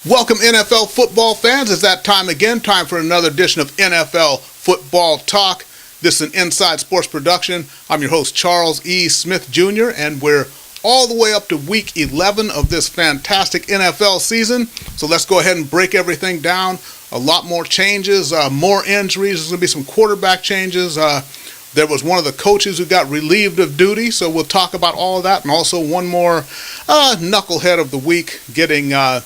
Welcome, NFL football fans. It's that time again. Time for another edition of NFL Football Talk. This is an Inside Sports production. I'm your host, Charles E. Smith Jr., and we're all the way up to Week 11 of this fantastic NFL season. So let's go ahead and break everything down. A lot more changes, more injuries. There's going to be some quarterback changes. There was one of the coaches who got relieved of duty, so we'll talk about all of that. And also one more knucklehead of the week getting a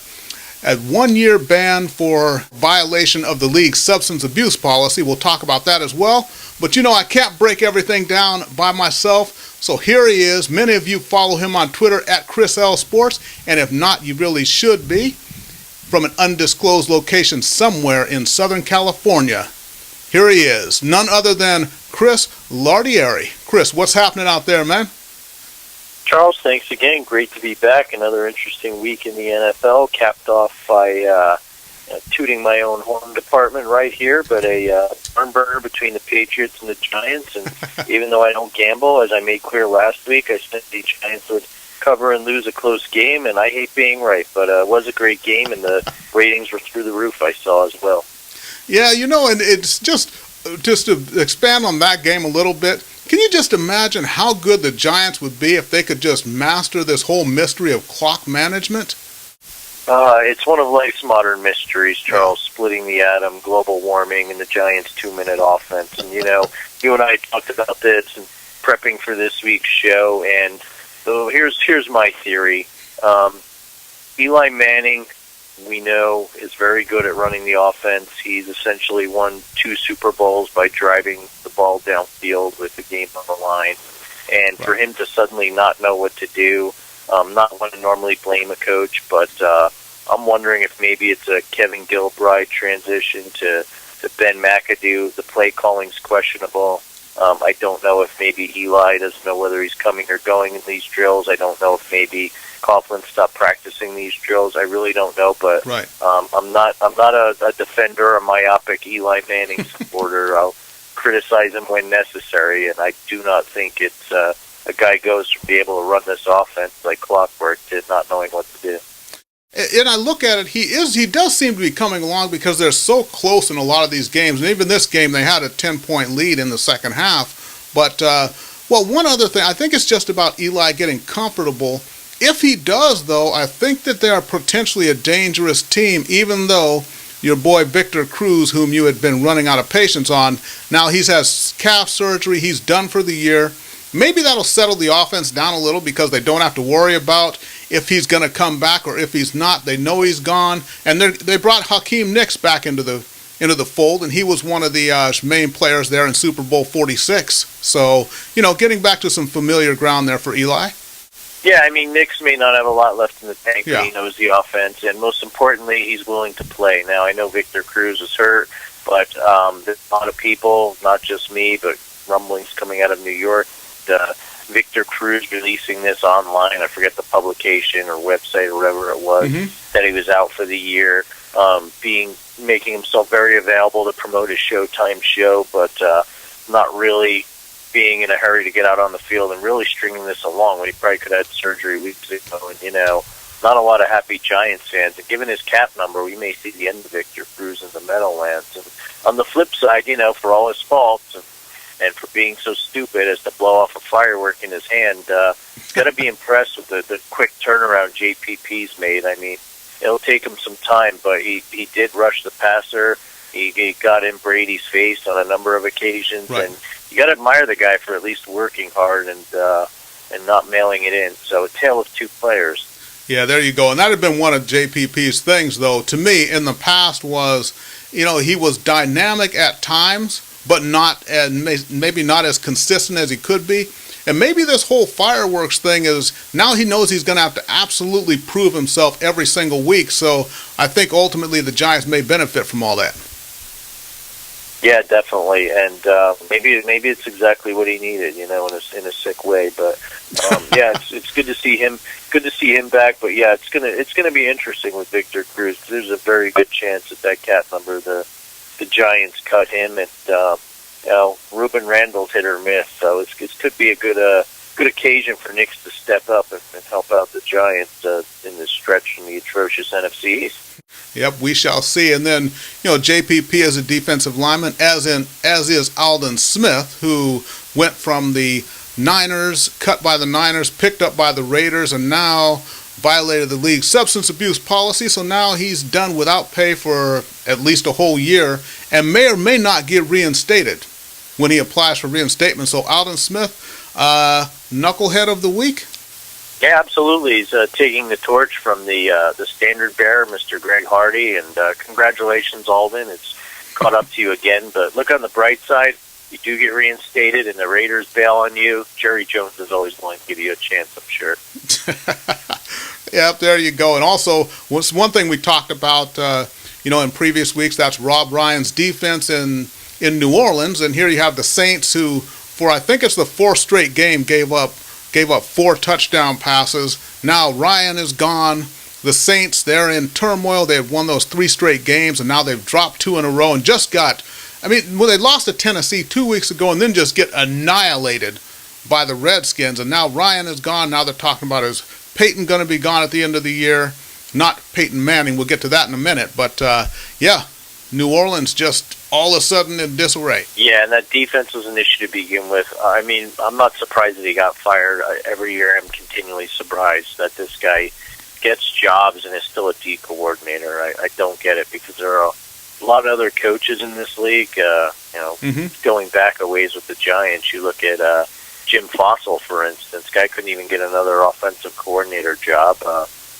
1-year ban for violation of the league's substance abuse policy. We'll talk about that as well. But you know, I can't break everything down by myself. So here he is. Many of you follow him on Twitter at Chris L Sports. And if not, you really should be. From an undisclosed location somewhere in Southern California. Here he is. None other than Chris Lardieri. Chris, what's happening out there, man? Charles, thanks again. Great to be back. Another interesting week in the NFL, capped off by tooting my own horn department right here, but a barn burner between the Patriots and the Giants. And even though I don't gamble, as I made clear last week, I said the Giants would cover and lose a close game, and I hate being right, but it was a great game, and the ratings were through the roof, I saw as well. Yeah, you know, and it's just to expand on that game a little bit, can you just imagine how good the Giants would be if they could just master this whole mystery of clock management? It's one of life's modern mysteries, Charles, splitting the atom, global warming, and the Giants' 2-minute offense. And, you know, you and I talked about this and prepping for this week's show, and so here's my theory. Eli Manning, we know, is very good at running the offense. He's essentially won 2 Super Bowls by driving the ball downfield with the game on the line. And for him to suddenly not know what to do, not want to normally blame a coach, but I'm wondering if maybe it's a Kevin Gilbride transition to Ben McAdoo. The play calling's questionable. I don't know if maybe Eli doesn't know whether he's coming or going in these drills. I don't know if maybe Coughlin stopped practicing these drills. I really don't know, but I'm not a defender, a myopic Eli Manning supporter. I'll criticize him when necessary, and I do not think it's a guy goes to be able to run this offense like clockwork to not knowing what to do. And I look at it, he does seem to be coming along because they're so close in a lot of these games. And even this game, they had a 10-point lead in the second half. But, one other thing, I think it's just about Eli getting comfortable. If he does, though, I think that they are potentially a dangerous team, even though your boy Victor Cruz, whom you had been running out of patience on, now he's has calf surgery, he's done for the year. Maybe that'll settle the offense down a little because they don't have to worry about if he's going to come back or if he's not. They know he's gone. And they brought Hakeem Nicks back into the fold, and he was one of the main players there in Super Bowl 46. So, you know, getting back to some familiar ground there for Eli. Yeah, I mean, Nicks may not have a lot left in the tank, but he knows the offense, and most importantly, he's willing to play. Now, I know Victor Cruz is hurt, but there's a lot of people, not just me, but rumblings coming out of New York, Victor Cruz releasing this online, I forget the publication or website or whatever it was, that he was out for the year, making himself very available to promote his Showtime show, but not really being in a hurry to get out on the field and really stringing this along when he probably could have had surgery weeks ago. And, you know, not a lot of happy Giants fans. And given his cap number, we may see the end of Victor Cruz in the Meadowlands. And on the flip side, you know, for all his faults and for being so stupid as to blow off a firework in his hand, got to be impressed with the quick turnaround JPP's made. I mean, it'll take him some time, but he did rush the passer. He got in Brady's face on a number of occasions, and you got to admire the guy for at least working hard and not mailing it in. So a tale of two players. Yeah, there you go. And that had been one of JPP's things, though, to me in the past was, you know, he was dynamic at times, but maybe not as consistent as he could be. And maybe this whole fireworks thing is now he knows he's going to have to absolutely prove himself every single week. So I think ultimately the Giants may benefit from all that. Yeah, definitely, and maybe it's exactly what he needed, you know, in a sick way. But yeah, it's good to see him. Good to see him back. But yeah, it's gonna be interesting with Victor Cruz. There's a very good chance that cap number the Giants cut him, and you know, Ruben Randall's hit or miss. So it could be a good occasion for Knicks to step up and help out the Giants in this stretch in the atrocious NFC East. Yep, we shall see. And then, JPP is a defensive lineman, as is Aldon Smith, who went from the Niners, cut by the Niners, picked up by the Raiders, and now violated the league's substance abuse policy. So now he's done without pay for at least a whole year, and may or may not get reinstated when he applies for reinstatement. So Aldon Smith, knucklehead of the week. Yeah, absolutely. He's taking the torch from the standard bearer, Mr. Greg Hardy, and congratulations, Alden. It's caught up to you again. But look on the bright side. You do get reinstated, and the Raiders bail on you. Jerry Jones is always willing to give you a chance, I'm sure. Yep, there you go. And also, one thing we talked about, in previous weeks, that's Rob Ryan's defense in New Orleans. And here you have the Saints, who, for I think it's the fourth straight game, gave up 4 touchdown passes. Now Ryan is gone. The Saints, they're in turmoil. They've won those 3 straight games, and now they've dropped 2 in a row and just got, they lost to Tennessee 2 weeks ago and then just get annihilated by the Redskins. And now Ryan is gone. Now they're talking about, is Peyton going to be gone at the end of the year? Not Peyton Manning. We'll get to that in a minute. But, New Orleans just all of a sudden in disarray. Yeah, and that defense was an issue to begin with. I'm not surprised that he got fired. Every year I'm continually surprised that this guy gets jobs and is still a D coordinator. I don't get it, because there are a lot of other coaches in this league. Going back a ways with the Giants, you look at Jim Fossil, for instance. Guy couldn't even get another offensive coordinator job.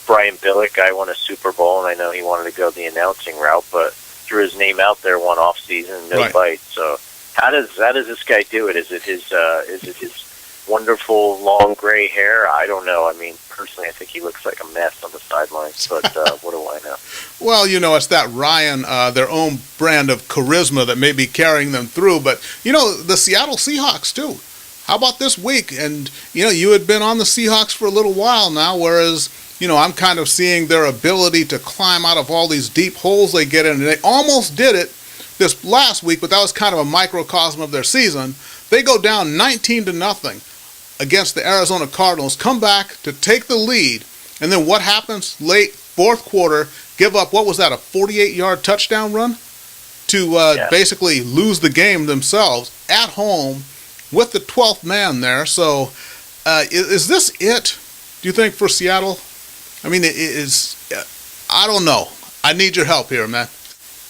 Brian Billick, guy won a Super Bowl, and I know he wanted to go the announcing route, but threw his name out there one off season, no bite. So how does this guy do it? Is it his wonderful long gray hair? I don't know. Personally, I think he looks like a mess on the sidelines, but what do I know? Well, it's that Ryan, their own brand of charisma that may be carrying them through. But, the Seattle Seahawks, too. How about this week? And, you had been on the Seahawks for a little while now, whereas, I'm kind of seeing their ability to climb out of all these deep holes they get in. And they almost did it this last week, but that was kind of a microcosm of their season. They go down 19-0 against the Arizona Cardinals, come back to take the lead, and then what happens? Late fourth quarter, give up, what was that, a 48-yard touchdown run? To basically lose the game themselves at home with the 12th man there. So is this it, do you think, for Seattle? I don't know. I need your help here, man.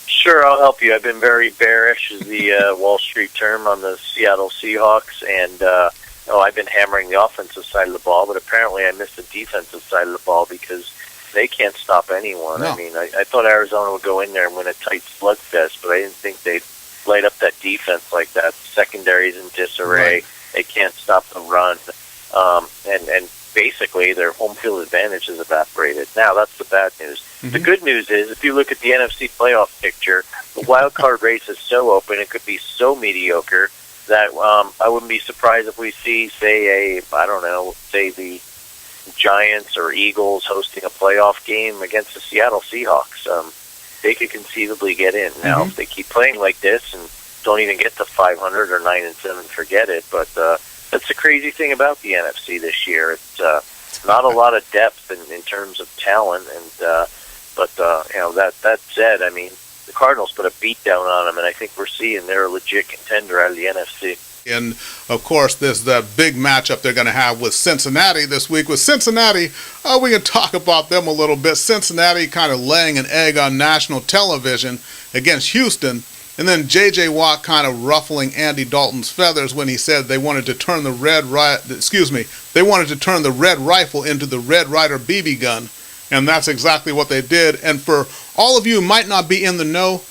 Sure, I'll help you. I've been very bearish, is the Wall Street term, on the Seattle Seahawks, and I've been hammering the offensive side of the ball, but apparently I missed the defensive side of the ball, because they can't stop anyone. No. I thought Arizona would go in there and win a tight slugfest, but I didn't think they'd light up that defense like that. Secondary's in disarray. Right. They can't stop the run, and basically their home field advantage is evaporated. Now, that's the bad news. Mm-hmm. The good news is, if you look at the NFC playoff picture, the wild card race is so open, it could be so mediocre that I wouldn't be surprised if we see, say the Giants or Eagles hosting a playoff game against the Seattle Seahawks. They could conceivably get in. Now, if they keep playing like this and don't even get to 500 or 9-7, forget it. But that's the crazy thing about the NFC this year. It's not a lot of depth in terms of talent, and that said, the Cardinals put a beat down on them, and I think we're seeing they're a legit contender out of the NFC. And, of course, there's the big matchup they're going to have with Cincinnati this week. With Cincinnati, we can talk about them a little bit. Cincinnati kind of laying an egg on national television against Houston. And then J.J. Watt kind of ruffling Andy Dalton's feathers when he said they wanted to turn the Red Rifle into the Red Ryder BB Gun. And that's exactly what they did. And for all of you who might not be in the know,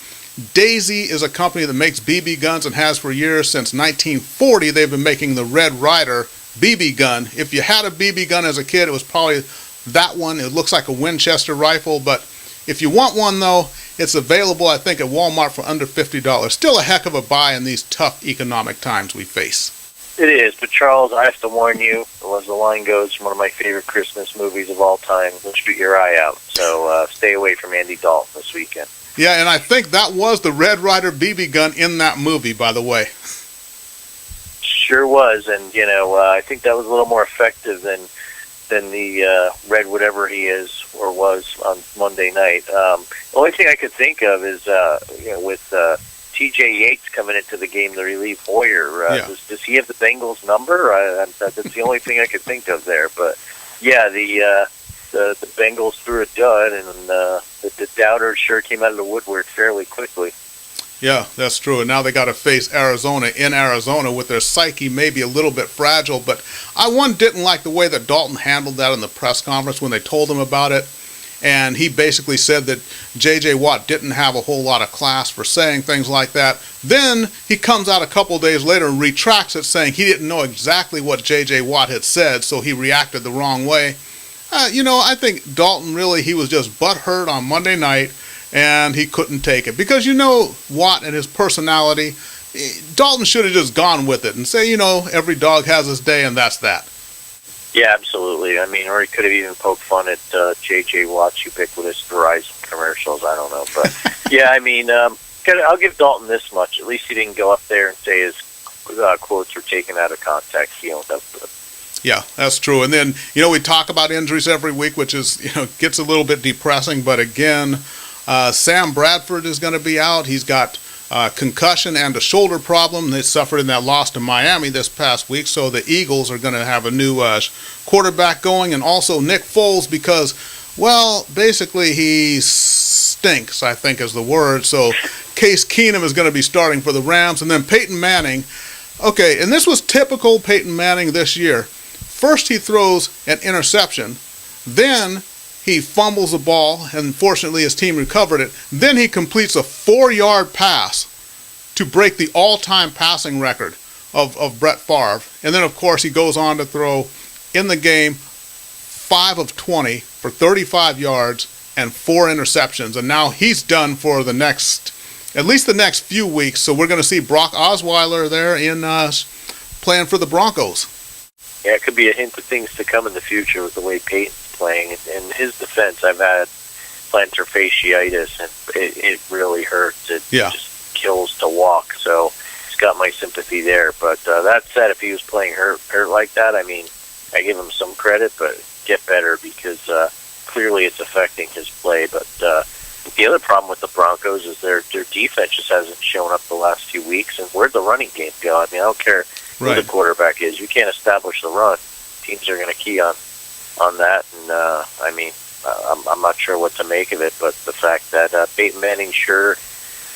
Daisy is a company that makes BB guns and has for years. Since 1940, they've been making the Red Ryder BB gun. If you had a BB gun as a kid, it was probably that one. It looks like a Winchester rifle, but if you want one, though, it's available, I think, at Walmart for under $50. Still a heck of a buy in these tough economic times we face. It is, but Charles, I have to warn you, as the line goes, from one of my favorite Christmas movies of all time, don't shoot your eye out. So stay away from Andy Dalton this weekend. Yeah, and I think that was the Red Ryder BB gun in that movie, by the way. Sure was, and I think that was a little more effective than the Red whatever he is or was on Monday night. The only thing I could think of is with T.J. Yates coming into the game to relieve Hoyer. Does he have the Bengals number? That's the only thing I could think of there. But yeah, the Bengals threw a dud, and the doubters sure came out of the woodwork fairly quickly. Yeah, that's true. And now they got to face Arizona in Arizona with their psyche maybe a little bit fragile. But I didn't like the way that Dalton handled that in the press conference when they told him about it. And he basically said that J.J. Watt didn't have a whole lot of class for saying things like that. Then he comes out a couple of days later and retracts it, saying he didn't know exactly what J.J. Watt had said, so he reacted the wrong way. I think Dalton he was just butthurt on Monday night, and he couldn't take it. Because Watt and his personality, Dalton should have just gone with it and say, every dog has his day, and that's that. Yeah, absolutely. I mean, or he could have even poked fun at J.J. Watt's ubiquitous Verizon commercials. I don't know. But, yeah, I mean, I'll give Dalton this much. At least he didn't go up there and say his quotes were taken out of context. He owned up to it. Yeah, that's true. And then, we talk about injuries every week, which is, gets a little bit depressing. But, again, Sam Bradford is going to be out. He's got concussion and a shoulder problem. They suffered in that loss to Miami this past week, so the Eagles are going to have a new quarterback going, and also Nick Foles because, basically he stinks, I think is the word. So Case Keenum is going to be starting for the Rams, and then Peyton Manning. Okay, and this was typical Peyton Manning this year. First he throws an interception, then he fumbles the ball, and fortunately his team recovered it. Then he completes a 4-yard pass to break the all-time passing record of Brett Favre. And then, of course, he goes on to throw in the game 5 of 20 for 35 yards and 4 interceptions. And now he's done for at least the next few weeks. So we're going to see Brock Osweiler there playing for the Broncos. Yeah, it could be a hint of things to come in the future with the way Peyton's playing. In his defense, I've had plantar fasciitis, and it really hurts. It just kills to walk. So he's got my sympathy there. But that said, if he was playing hurt like that, I mean, I give him some credit, but get better because clearly it's affecting his play. But the other problem with the Broncos is their defense just hasn't shown up the last few weeks. And where'd the running game go? I mean, I don't care who the quarterback is. You can't establish the run. Teams are going to key on that. And, I mean, I'm not sure what to make of it, but the fact that Peyton Manning sure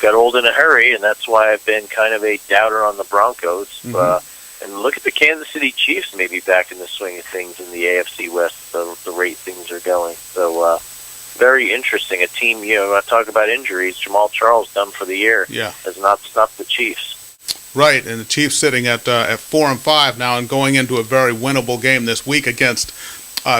got old in a hurry, and that's why I've been kind of a doubter on the Broncos. Mm-hmm. And look at the Kansas City Chiefs maybe back in the swing of things in the AFC West, the rate things are going. So very interesting. A team, I talk about injuries, Jamal Charles done for the year has not stopped the Chiefs. Right, and the Chiefs sitting at 4-5 now and going into a very winnable game this week against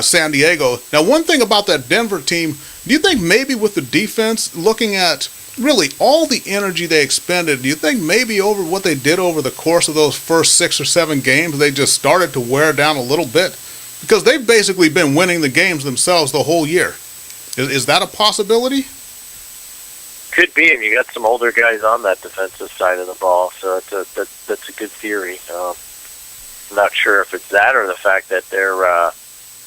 San Diego. Now, one thing about that Denver team, do you think maybe with the defense, looking at really all the energy they expended, do you think maybe over what they did over the course of those first 6 or 7 games, they just started to wear down a little bit? Because they've basically been winning the games themselves the whole year. Is that a possibility? Could be, and you got some older guys on that defensive side of the ball, so that's a good theory. I'm not sure if it's that or the fact that they're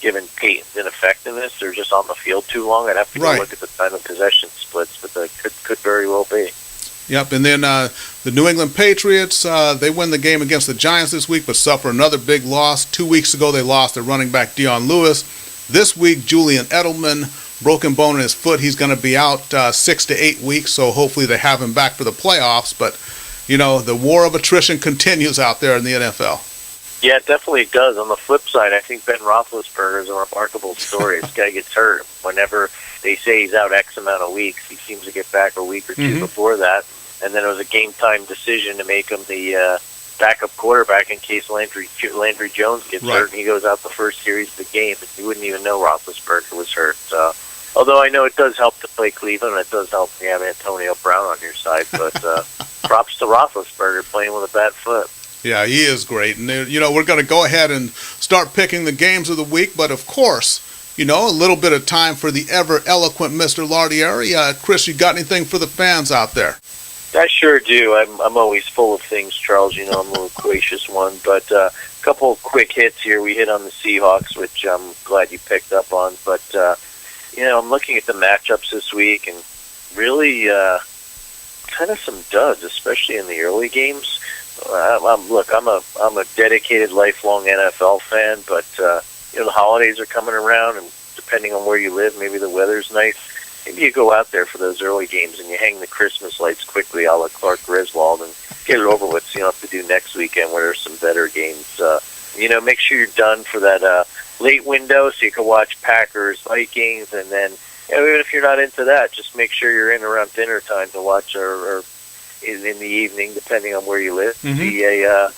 given Peyton's ineffectiveness. They're just on the field too long. I'd have to go look at the time of possession splits, but that could very well be. Yep, and then the New England Patriots, they win the game against the Giants this week, but suffer another big loss. 2 weeks ago, they lost their running back, Dion Lewis. This week, Julian Edelman, broken bone in his foot. He's going to be out 6 to 8 weeks, so hopefully they have him back for the playoffs. But, the war of attrition continues out there in the NFL. Yeah, it definitely does. On the flip side, I think Ben Roethlisberger is a remarkable story. This guy gets hurt. Whenever they say he's out X amount of weeks, he seems to get back a week or two before that. And then it was a game-time decision to make him the backup quarterback in case Landry Jones gets hurt, and he goes out the first series of the game, and you wouldn't even know Roethlisberger was hurt. Although I know it does help to play Cleveland, it does help to have Antonio Brown on your side, but props to Roethlisberger playing with a bad foot. Yeah, he is great. And, we're going to go ahead and start picking the games of the week, but of course, a little bit of time for the ever-eloquent Mr. Lardieri. Chris, you got anything for the fans out there? I sure do. I'm always full of things, Charles. I'm a loquacious one. But a couple of quick hits here. We hit on the Seahawks, which I'm glad you picked up on. But I'm looking at the matchups this week, and really kind of some duds, especially in the early games. I'm a dedicated, lifelong NFL fan, but the holidays are coming around, and depending on where you live, maybe the weather's nice. Maybe you go out there for those early games and you hang the Christmas lights quickly, a la Clark Griswold, and get it over with. So you don't have to do next weekend where there's some better games. Make sure you're done for that late window so you can watch Packers, Vikings, and then even if you're not into that, just make sure you're in around dinner time to watch or in the evening, depending on where you live. See a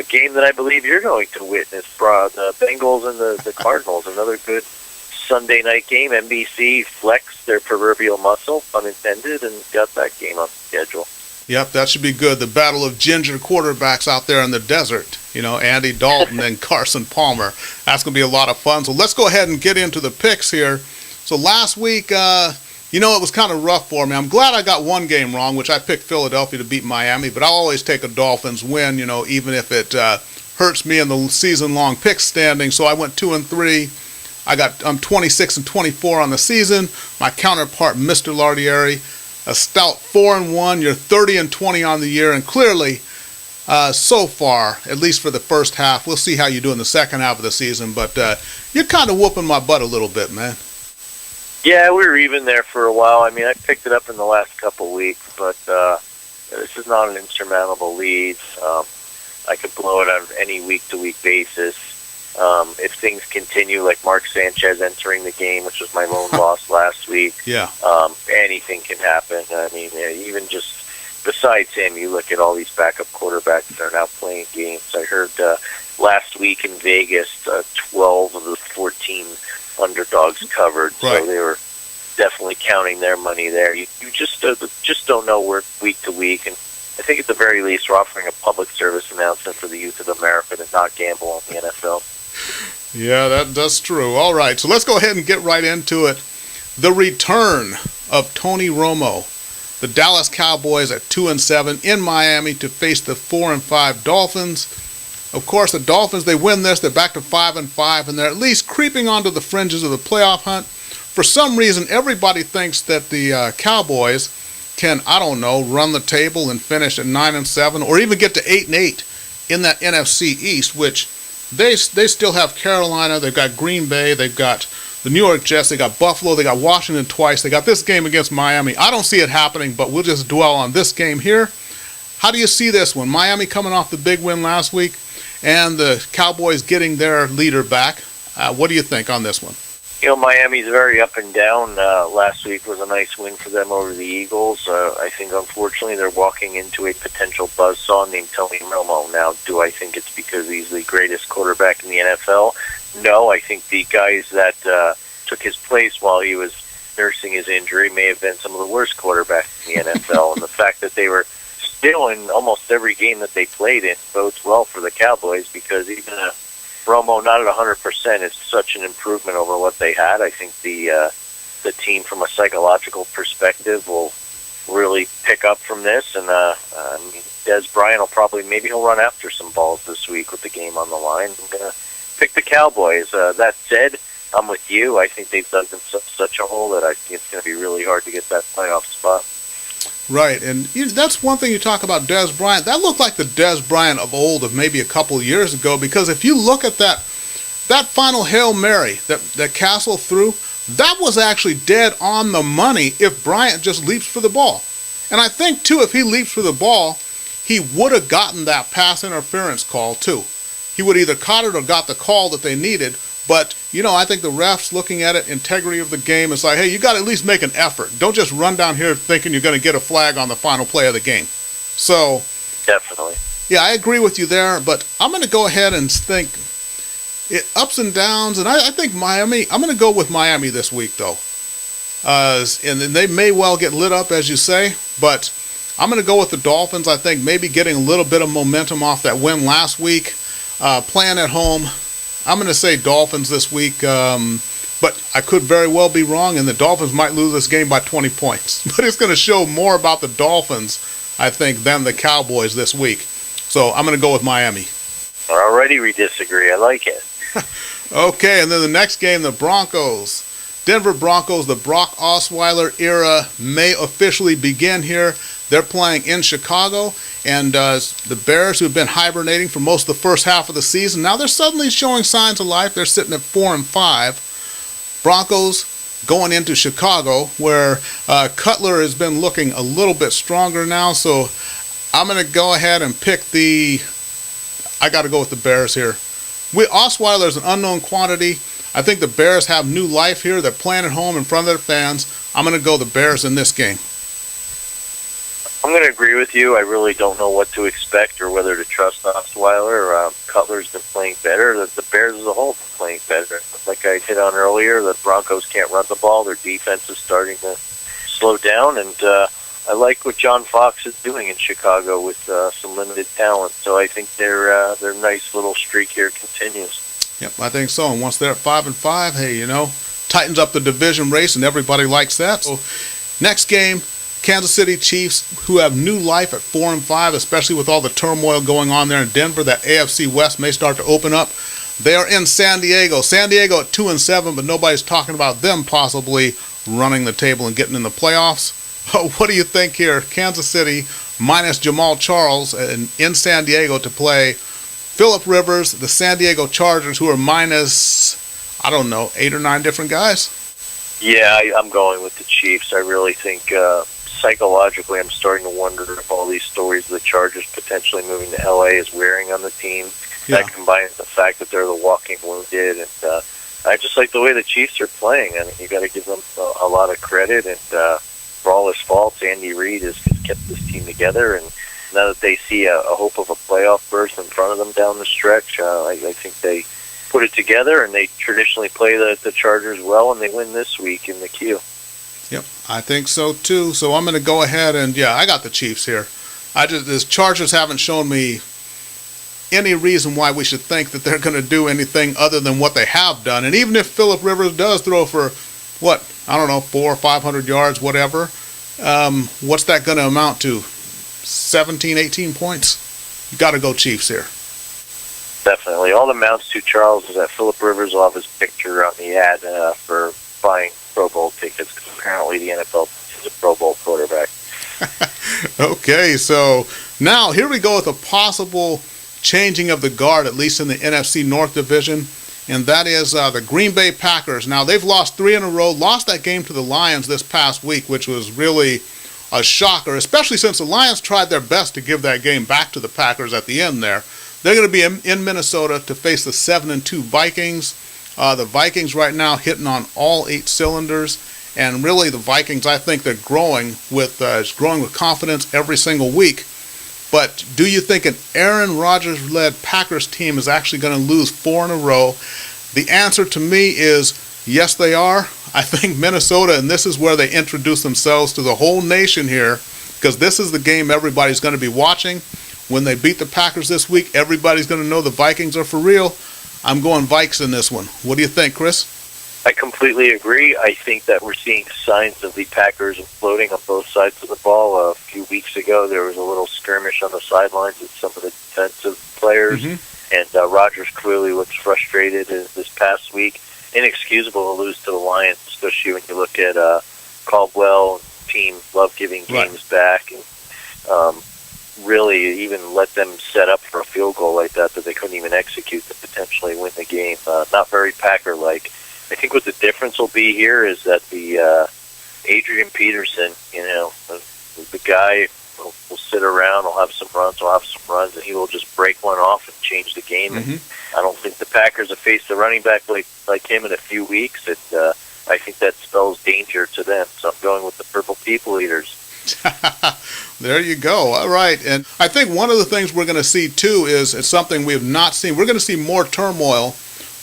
game that I believe you're going to witness, the Bengals and the Cardinals, another good Sunday night game. NBC flexed their proverbial muscle, pun intended, and got that game on the schedule. Yep, that should be good. The battle of ginger quarterbacks out there in the desert. Andy Dalton and Carson Palmer. That's going to be a lot of fun. So let's go ahead and get into the picks here. So last week, it was kind of rough for me. I'm glad I got one game wrong, which I picked Philadelphia to beat Miami, but I'll always take a Dolphins win, even if it hurts me in the season-long pick standing. So I went 2-3. I'm 26-24 on the season. My counterpart, Mr. Lardieri, a stout 4-1. You're 30-20 on the year, and clearly, so far, at least for the first half, we'll see how you do in the second half of the season. But you're kind of whooping my butt a little bit, man. Yeah, we were even there for a while. I mean, I picked it up in the last couple weeks, but this is not an insurmountable lead. I could blow it on any week-to-week basis. If things continue, like Mark Sanchez entering the game, which was my lone loss last week, anything can happen. I mean, even just besides him, you look at all these backup quarterbacks that are now playing games. I heard last week in Vegas, 12 of the 14 underdogs covered, right. So they were definitely counting their money there. You just don't know week to week, and I think at the very least we're offering a public service announcement for the youth of America to not gamble on the NFL. Yeah, that's true. All right, so let's go ahead and get right into it. The return of Tony Romo. The Dallas Cowboys at 2-7 in Miami to face the 4-5 Dolphins. Of course, the Dolphins, they win this, they're back to 5-5, and they're at least creeping onto the fringes of the playoff hunt. For some reason, everybody thinks that the Cowboys can, run the table and finish at 9-7, or even get to 8-8 in that NFC East, which they still have Carolina, they've got Green Bay, they've got the New York Jets, they got Buffalo, they got Washington twice, they got this game against Miami. I don't see it happening, but we'll just dwell on this game here. How do you see this one? Miami coming off the big win last week, and the Cowboys getting their leader back. What do you think on this one? Miami's very up and down. Last week was a nice win for them over the Eagles. I think, unfortunately, they're walking into a potential buzzsaw named Tony Romo. Now, do I think it's because he's the greatest quarterback in the NFL? No, I think the guys that took his place while he was nursing his injury may have been some of the worst quarterbacks in the NFL. And the fact that they were still in almost every game that they played in bodes well for the Cowboys, because even Romo not at 100% is such an improvement over what they had. I think the team, from a psychological perspective, will really pick up from this. And Des Bryant will he'll run after some balls this week with the game on the line. I'm going to pick the Cowboys. That said, I'm with you. I think they've dug themselves such a hole that I think it's going to be really hard to get that playoff spot. Right, and that's one thing you talk about Des Bryant. That looked like the Des Bryant of old, of maybe a couple years ago, because if you look at that final Hail Mary that Castle threw, that was actually dead on the money if Bryant just leaps for the ball. And I think, too, if he leaps for the ball, he would have gotten that pass interference call, too. He would have either caught it or got the call that they needed. But, I think the refs looking at it, integrity of the game, it's like, hey, you got to at least make an effort. Don't just run down here thinking you're going to get a flag on the final play of the game. So, definitely. Yeah, I agree with you there, but I'm going to go ahead and think ups and downs, and I think Miami, I'm going to go with Miami this week, though. And they may well get lit up, as you say, but I'm going to go with the Dolphins. I think maybe getting a little bit of momentum off that win last week, playing at home. I'm going to say Dolphins this week, but I could very well be wrong, and the Dolphins might lose this game by 20 points. But it's going to show more about the Dolphins, I think, than the Cowboys this week. So I'm going to go with Miami. Alrighty, we disagree. I like it. Okay, and then the next game, the Broncos Denver Broncos, the Brock Osweiler era may officially begin here. They're playing in Chicago, and the Bears, who've been hibernating for most of the first half of the season, now they're suddenly showing signs of life. They're sitting at 4-5. Broncos going into Chicago, where Cutler has been looking a little bit stronger now, so I'm going to go ahead and pick I got to go with the Bears here. Osweiler is an unknown quantity. I think the Bears have new life here. They're playing at home in front of their fans. I'm going to go the Bears in this game. I'm going to agree with you. I really don't know what to expect or whether to trust Osweiler. Cutler's been playing better. The Bears as a whole are playing better. Like I hit on earlier, the Broncos can't run the ball. Their defense is starting to slow down, and I like what John Fox is doing in Chicago with some limited talent. So I think their nice little streak here continues. Yep, I think so. And once they're at 5-5, hey, tightens up the division race, and everybody likes that. So next game, Kansas City Chiefs, who have new life at 4-5, especially with all the turmoil going on there in Denver. That AFC West may start to open up. They are in San Diego. San Diego at 2-7, but nobody's talking about them possibly running the table and getting in the playoffs. What do you think here? Kansas City minus Jamal Charles in San Diego to play Phillip Rivers, the San Diego Chargers, who are minus, 8 or 9 different guys. Yeah, I'm going with the Chiefs. I really think psychologically I'm starting to wonder if all these stories of the Chargers potentially moving to L.A. is wearing on the team. Yeah. That combined with the fact that they're the walking wounded, and I just like the way the Chiefs are playing. I mean, you got to give them a lot of credit, and for all his faults, Andy Reid has kept this team together, and now that they see a hope of a playoff berth in front of them down the stretch, I think they put it together, and they traditionally play the Chargers well, and they win this week in the Q. Yep, I think so too. So I'm going to go ahead and, I got the Chiefs here. The Chargers haven't shown me any reason why we should think that they're going to do anything other than what they have done. And even if Phillip Rivers does throw for, 400 or 500 yards, whatever, what's that going to amount to? 17, 18 points? You got to go Chiefs here. Definitely. All that amounts to, Charles, is that Phillip Rivers will have his picture on the ad for buying Pro Bowl tickets, because apparently the NFL is a Pro Bowl quarterback. Okay, so now here we go with a possible changing of the guard, at least in the NFC North Division, and that is the Green Bay Packers. Now, they've lost 3 in a row, lost that game to the Lions this past week, which was really a shocker, especially since the Lions tried their best to give that game back to the Packers at the end there. They're going to be in Minnesota to face the 7-2 Vikings. The Vikings right now hitting on all 8 cylinders, and really the Vikings, I think they're growing with confidence every single week. But do you think an Aaron Rodgers-led Packers team is actually going to lose 4 in a row? The answer to me is yes, they are. I think Minnesota, and this is where they introduce themselves to the whole nation here, because this is the game everybody's going to be watching. When they beat the Packers this week, everybody's going to know the Vikings are for real. I'm going Vikes in this one. What do you think, Chris? I completely agree. I think that we're seeing signs of the Packers imploding on both sides of the ball. A few weeks ago, there was a little skirmish on the sidelines with some of the defensive players, and Rodgers clearly looks frustrated this past week. Inexcusable to lose to the Lions, especially when you look at Caldwell, team love giving games back, and really even let them set up for a field goal like that they couldn't even execute to potentially win the game. Not very Packer-like. I think what the difference will be here is that the Adrian Peterson, the guy will sit around, will have some runs, and he will just break one off and change the game. And I don't think the Packers have faced a running back like him in a few weeks. I think that spells danger to them. So I'm going with the Purple People Eaters. There you go. All right. And I think one of the things we're going to see, too, is something we have not seen. We're going to see more turmoil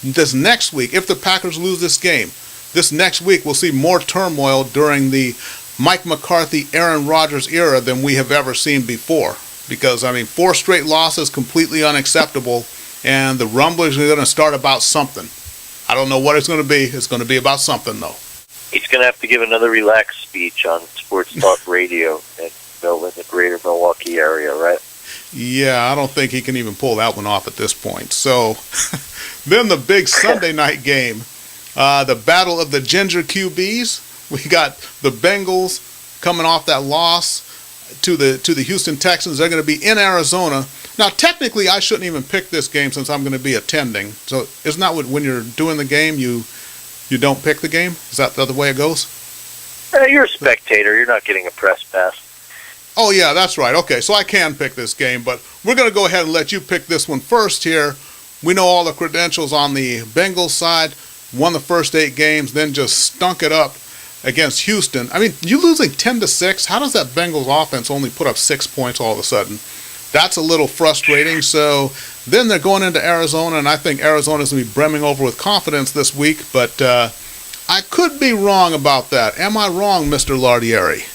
this next week. If the Packers lose this game, this next week we'll see more turmoil during the Mike McCarthy, Aaron Rodgers era than we have ever seen before. Because, 4 straight losses, completely unacceptable, and the rumblings are going to start about something. I don't know what it's going to be. It's going to be about something, though. He's going to have to give another relaxed speech on Sports Talk Radio in the greater Milwaukee area, right? Yeah, I don't think he can even pull that one off at this point. So then the big Sunday night game, The battle of the Ginger QBs. We got the Bengals coming off that loss to the Houston Texans. They're going to be in Arizona. Now, technically, I shouldn't even pick this game since I'm going to be attending. So isn't that what, when you're doing the game, you don't pick the game? Is that the way it goes? You're a spectator. You're not getting a press pass. Oh, yeah, that's right. Okay, so I can pick this game, but we're going to go ahead and let you pick this one first here. We know all the credentials on the Bengals side. Won the first 8 games, then just stunk it up against Houston. I mean, you losing 10-6. How does that Bengals offense only put up 6 points all of a sudden? That's a little frustrating. So then they're going into Arizona, and I think Arizona's going to be brimming over with confidence this week, but I could be wrong about that. Am I wrong, Mr. Lardieri?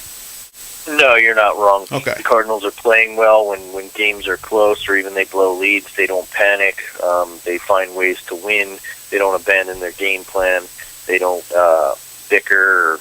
No, you're not wrong. Okay. The Cardinals are playing well when games are close or even they blow leads. They don't panic. They find ways to win. They don't abandon their game plan. They don't bicker or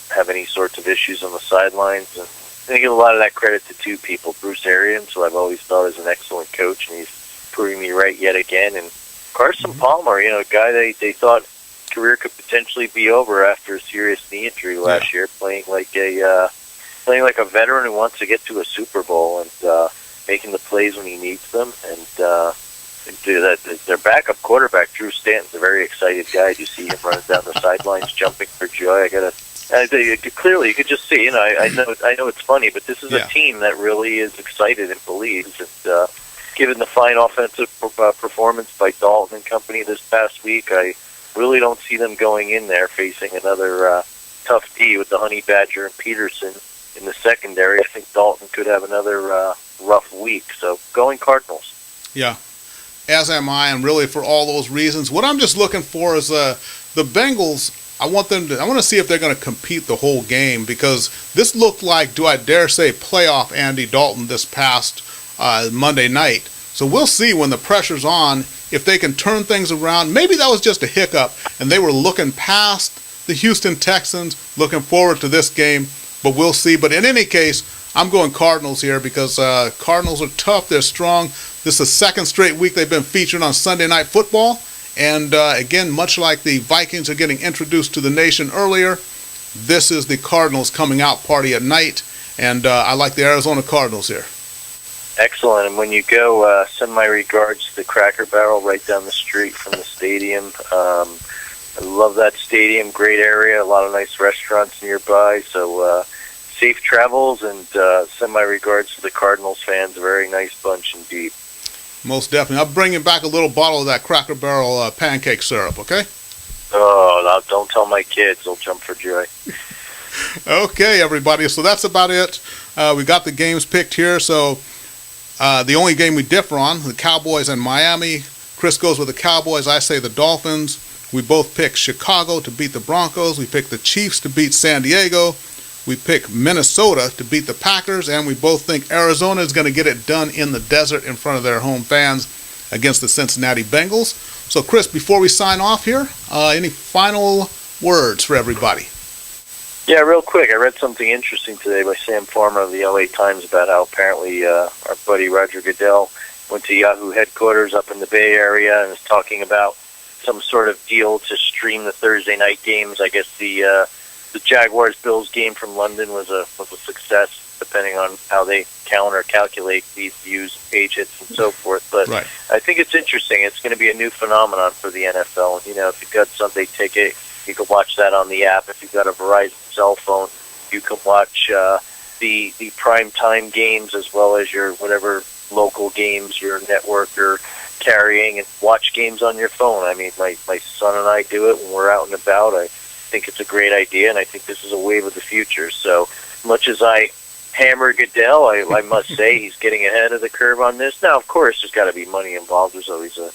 have any sorts of issues on the sidelines. And I give a lot of that credit to 2 people. Bruce Arians, who I've always thought is an excellent coach, and he's proving me right yet again. And Carson Palmer, a guy they thought career could potentially be over after a serious knee injury last year, playing like a veteran who wants to get to a Super Bowl and making the plays when he needs them. And their backup quarterback, Drew Stanton's a very excited guy. You see him running down the sidelines, jumping for joy. Clearly, you could just see. I know it's funny, but this is a team that really is excited and believes. And given the fine offensive performance by Dalton and company this past week, I really don't see them going in there facing another tough D with the Honey Badger and Peterson in the secondary. I think Dalton could have another rough week. So going Cardinals. Yeah, as am I, and really for all those reasons. What I'm just looking for is the Bengals. I want to see if they're going to compete the whole game, because this looked like, do I dare say, playoff Andy Dalton this past Monday night. So we'll see when the pressure's on if they can turn things around. Maybe that was just a hiccup and they were looking past the Houston Texans, looking forward to this game, but we'll see. But in any case, I'm going Cardinals here because Cardinals are tough. They're strong. This is the second straight week they've been featured on Sunday Night Football. And again, much like the Vikings are getting introduced to the nation earlier, this is the Cardinals coming out party at night. And I like the Arizona Cardinals here. Excellent. And when you go, send my regards to the Cracker Barrel right down the street from the stadium. I love that stadium. Great area. A lot of nice restaurants nearby. So safe travels, and send my regards to the Cardinals fans. A very nice bunch indeed. Most definitely. I'll bring you back a little bottle of that Cracker Barrel pancake syrup, okay? Oh, no, don't tell my kids. They'll jump for joy. Okay, everybody. So that's about it. We got the games picked here. So the only game we differ on, the Cowboys and Miami. Chris goes with the Cowboys. I say the Dolphins. We both pick Chicago to beat the Broncos. We pick the Chiefs to beat San Diego. We pick Minnesota to beat the Packers. And we both think Arizona is going to get it done in the desert in front of their home fans against the Cincinnati Bengals. So, Chris, before we sign off here, any final words for everybody? Yeah, real quick. I read something interesting today by Sam Farmer of the LA Times about how apparently our buddy Roger Goodell went to Yahoo headquarters up in the Bay Area and is talking about some sort of deal to stream the Thursday night games. I guess the Jaguars-Bills game from London was a success, depending on how they count or calculate these views, page hits, and so forth. But right. I think it's interesting. It's going to be a new phenomenon for the NFL. If you've got Sunday Ticket, you can watch that on the app. If you've got a Verizon cell phone, you can watch the prime time games as well as your whatever local games your network are carrying, and watch games on your phone. I mean, my son and I do it when we're out and about. I think it's a great idea, and I think this is a wave of the future. So much as I hammer Goodell, I must say he's getting ahead of the curve on this. Now, of course, there's got to be money involved. There's always a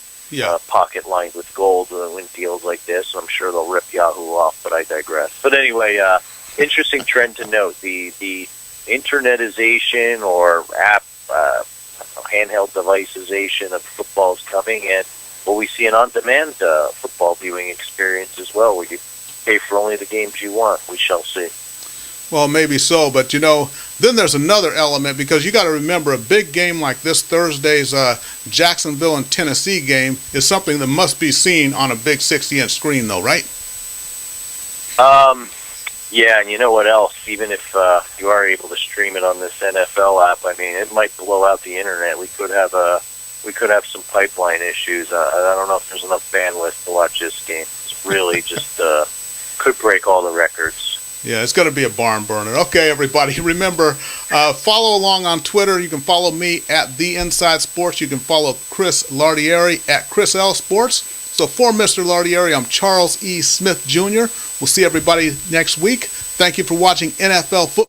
pocket lined with gold when deals like this. I'm sure they'll rip Yahoo off, but I digress. But anyway, interesting trend to note. The internetization or app, handheld deviceization of football is coming, and will we see an on-demand football viewing experience as well, where you pay for only the games you want? We shall see. Well, maybe so, but then there's another element, because you got to remember a big game like this Thursday's Jacksonville and Tennessee game is something that must be seen on a big 60-inch screen, though, right? Yeah, and you know what else? Even if you are able to stream it on this NFL app, I mean, it might blow out the internet. We could have some pipeline issues. I don't know if there's enough bandwidth to watch this game. It's really just could break all the records. Yeah, it's going to be a barn burner. Okay, everybody, remember, follow along on Twitter. You can follow me at The Inside Sports. You can follow Chris Lardieri at Chris L Sports. So for Mr. Lardieri, I'm Charles E. Smith Jr. We'll see everybody next week. Thank you for watching NFL football.